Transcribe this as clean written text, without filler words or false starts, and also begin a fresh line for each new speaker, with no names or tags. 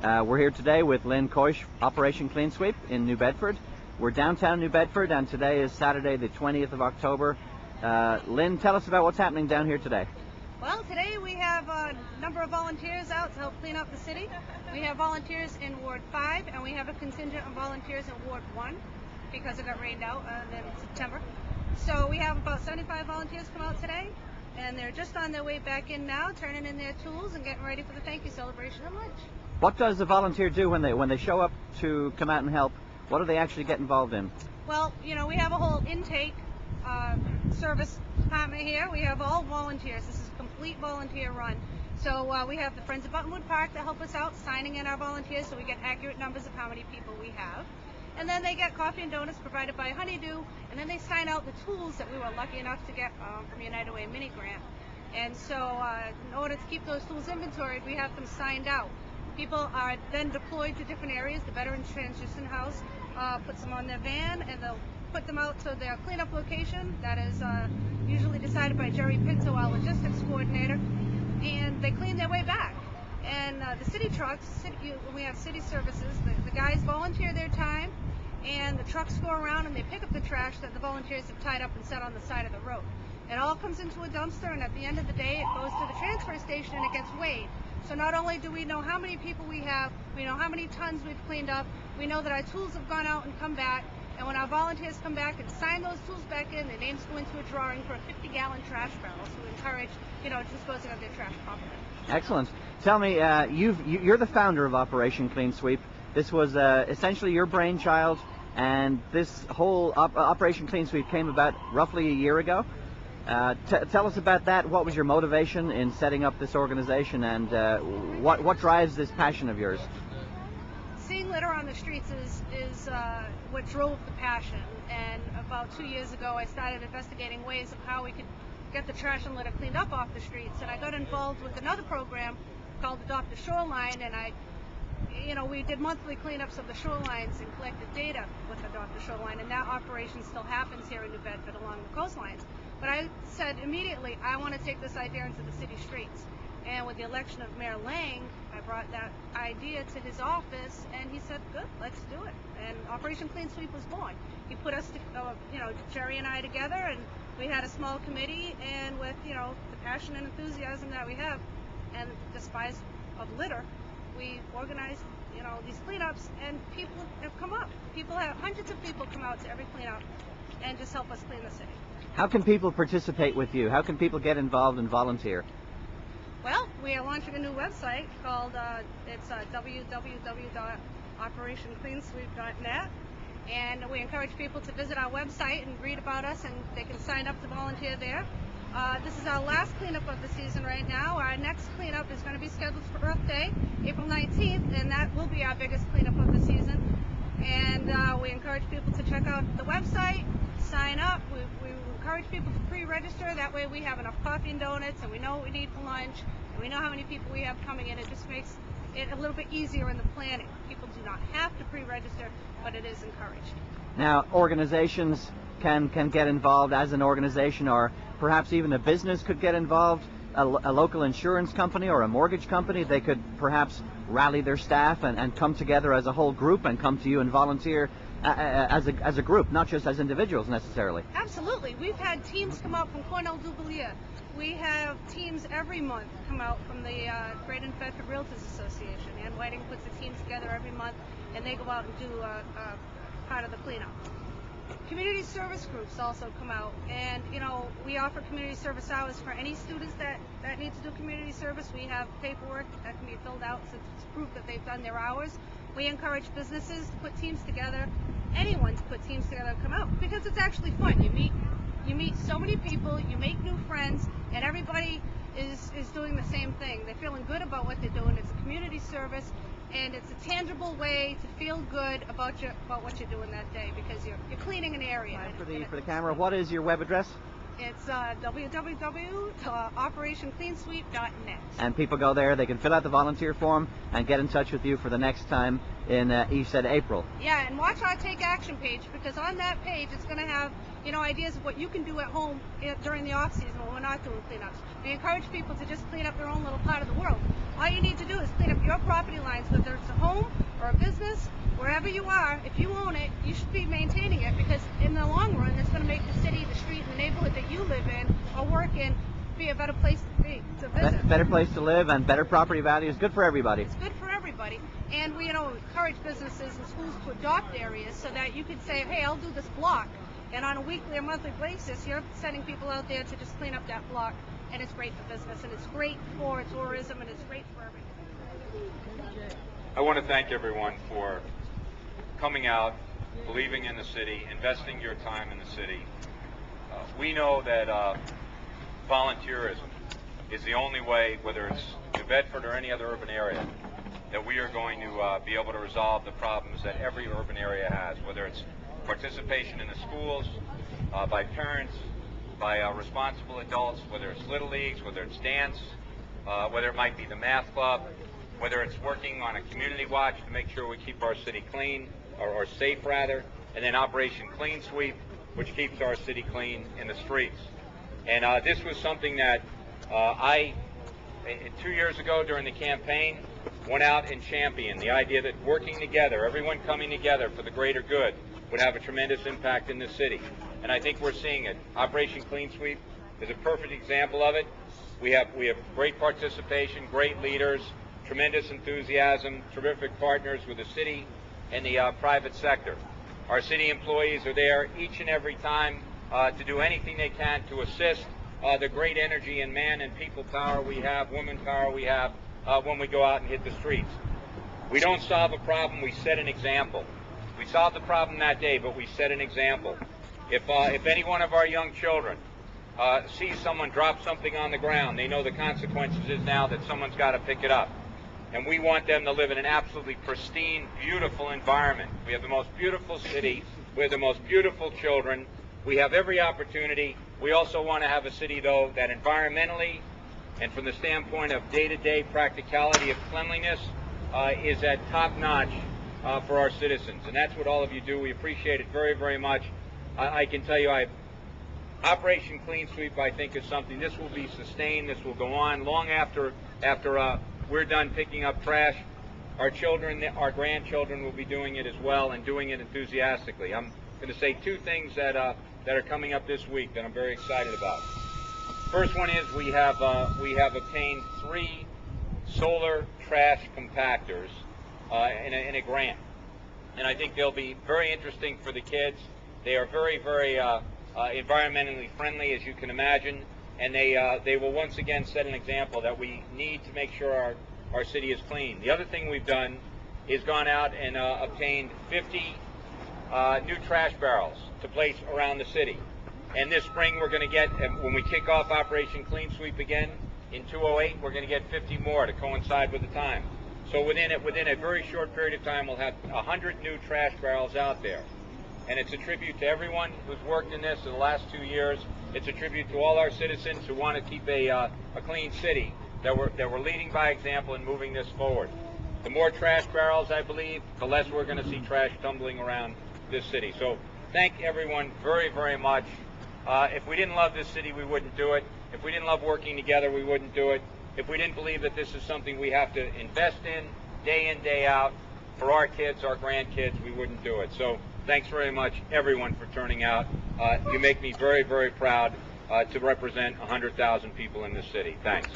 We're here today with Lynn Coish, Operation Clean Sweep in New Bedford. We're downtown New Bedford, and today is Saturday, the 20th of October. Lynn, tell us about what's happening down here today.
Well, today we have a number of volunteers out to help clean up the city. We have volunteers in Ward 5, and we have a contingent of volunteers in Ward 1 because it got rained out in September. So we have about 75 volunteers come out today, and they're just on their way back in now, turning in their tools and getting ready for the thank you celebration and lunch.
What does a volunteer do when they show up to come out and help? What do they actually get involved in?
Well, you know, we have a whole intake service department here. We have all volunteers. This is a complete volunteer run. So we have the Friends of Buttonwood Park that help us out, signing in our volunteers so we get accurate numbers of how many people we have. And then they get coffee and donuts provided by Honeydew, and then they sign out the tools that we were lucky enough to get from United Way mini grant. And so in order to keep those tools inventoried, we have them signed out. People are then deployed to different areas. The Veterans Transition House puts them on their van, and they'll put them out to their cleanup location. That is usually decided by Jerry Pinto, our logistics coordinator, and they clean their way back. And the city trucks, when we have city services, the guys volunteer their time, and the trucks go around and they pick up the trash that the volunteers have tied up and set on the side of the road. It all comes into a dumpster, and at the end of the day, it goes to the transfer station and it gets weighed. So not only do we know how many people we have, we know how many tons we've cleaned up, we know that our tools have gone out and come back, and when our volunteers come back and sign those tools back in, their names go into a drawing for a 50-gallon trash barrel, so we encourage, disposing of their trash properly.
Excellent. Tell me, you're the founder of Operation Clean Sweep. This was essentially your brainchild, and this whole Operation Clean Sweep came about roughly a year ago. Tell us about that. What was your motivation in setting up this organization, and what drives this passion of yours?
Seeing litter on the streets is what drove the passion, and about 2 years ago I started investigating ways of how we could get the trash and litter cleaned up off the streets, and I got involved with another program called Adopt a Shoreline, and we did monthly cleanups of the shorelines and collected data with Adopt a Shoreline, and that operation still happens here in New Bedford along the coastlines. But I said immediately, I want to take this idea into the city streets. And with the election of Mayor Lang, I brought that idea to his office, and he said, good, let's do it. And Operation Clean Sweep was born. He put us, Jerry and I together, and we had a small committee, and with, the passion and enthusiasm that we have, and the despise of litter, we organized, these cleanups, and people have come up. Hundreds of people come out to every cleanup and just help us clean the city.
How can people participate with you? How can people get involved and volunteer?
Well, we are launching a new website called, it's www.operationcleansweep.net, and we encourage people to visit our website and read about us, and they can sign up to volunteer there. This is our last cleanup of the season right now. Our next cleanup is going to be scheduled for Earth Day, April 19th, and that will be our biggest cleanup of the season. And we encourage people to check out the website, sign up. We encourage people to pre-register. That way we have enough coffee and donuts, and we know what we need for lunch, and we know how many people we have coming in. It just makes it a little bit easier in the planning. People do not have to pre-register, but it is encouraged.
Now, organizations can get involved as an organization, or perhaps even a business could get involved. A local insurance company or a mortgage company, they could perhaps rally their staff and come together as a whole group and come to you and volunteer as a group, not just as individuals necessarily.
Absolutely. We've had teams come out from Cornell Dubilier. We have teams every month come out from the Greater Bedford Realtors Association. Ann Whiting puts a team together every month, and they go out and do part of the cleanup. Community service groups also come out, and we offer community service hours for any students that need to do community service. We have paperwork that can be filled out to prove that they've done their hours. We encourage businesses to put teams together, anyone to put teams together and come out, because it's actually fun. You meet so many people, you make new friends, and everybody is doing the same thing. They're feeling good about what they're doing. It's a community service, and it's a tangible way to feel good about what you're doing that day, because you're cleaning an area.
For the camera, what is your web address?
It's www.operationcleansweep.net.
And people go there, they can fill out the volunteer form and get in touch with you for the next time in, you said April.
Yeah, and watch our Take Action page, because on that page it's going to have ideas of what you can do at home during the off season when we're not doing cleanups. We encourage people to just clean up their own little part of the world. All you need to do is clean up your property lines, whether it's a home or a business, wherever you are. If you own it, you should be maintaining it, because in the long run, it's going to make the city, the street, and the neighborhood that you live in or work in be a better place to be, to visit.
Better place to live and better property values. Good for everybody.
It's good for everybody. And we encourage businesses and schools to adopt areas so that you could say, hey, I'll do this block. And on a weekly or monthly basis, you're sending people out there to just clean up that block. And it's great for business, and it's great for tourism, and it's great for everything.
I want to thank everyone for coming out, believing in the city, investing your time in the city. We know that volunteerism is the only way, whether it's New Bedford or any other urban area, that we are going to be able to resolve the problems that every urban area has, whether it's participation in the schools, by parents, by responsible adults, whether it's little leagues, whether it's dance, whether it might be the math club, whether it's working on a community watch to make sure we keep our city clean, or safe rather, and then Operation Clean Sweep, which keeps our city clean in the streets. And this was something that I, 2 years ago during the campaign, went out and championed the idea that working together, everyone coming together for the greater good, would have a tremendous impact in this city. And I think we're seeing it. Operation Clean Sweep is a perfect example of it. We have great participation, great leaders, tremendous enthusiasm, terrific partners with the city and the private sector. Our city employees are there each and every time to do anything they can to assist the great energy and man and people power we have, woman power we have when we go out and hit the streets. We don't solve a problem, we set an example. We solved the problem that day, but we set an example. If any one of our young children sees someone drop something on the ground, they know the consequences is now that someone's got to pick it up. And we want them to live in an absolutely pristine, beautiful environment. We have the most beautiful city. We have the most beautiful children. We have every opportunity. We also want to have a city, though, that environmentally and from the standpoint of day-to-day practicality of cleanliness is at top-notch for our citizens. And that's what all of you do. We appreciate it very, very much. I can tell you, Operation Clean Sweep, I think, is something, this will be sustained, this will go on long after we're done picking up trash. Our children, our grandchildren will be doing it as well, and doing it enthusiastically. I'm going to say two things that are coming up this week that I'm very excited about. First one is we have obtained 3 solar trash compactors in a grant, and I think they'll be very interesting for the kids. They are very, very environmentally friendly, as you can imagine, and they will once again set an example that we need to make sure our city is clean. The other thing we've done is gone out and obtained 50 new trash barrels to place around the city. And this spring we're going to get, when we kick off Operation Clean Sweep again in 2008, we're going to get 50 more to coincide with the time. So within a very short period of time, we'll have 100 new trash barrels out there. And it's a tribute to everyone who's worked in this in the last 2 years. It's a tribute to all our citizens who want to keep a clean city, that we're leading by example and moving this forward. The more trash barrels, I believe, the less we're going to see trash tumbling around this city. So thank everyone very, very much. If we didn't love this city, we wouldn't do it. If we didn't love working together, we wouldn't do it. If we didn't believe that this is something we have to invest in, day out, for our kids, our grandkids, we wouldn't do it. So thanks very much, everyone, for turning out. You make me very, very proud to represent 100,000 people in this city. Thanks.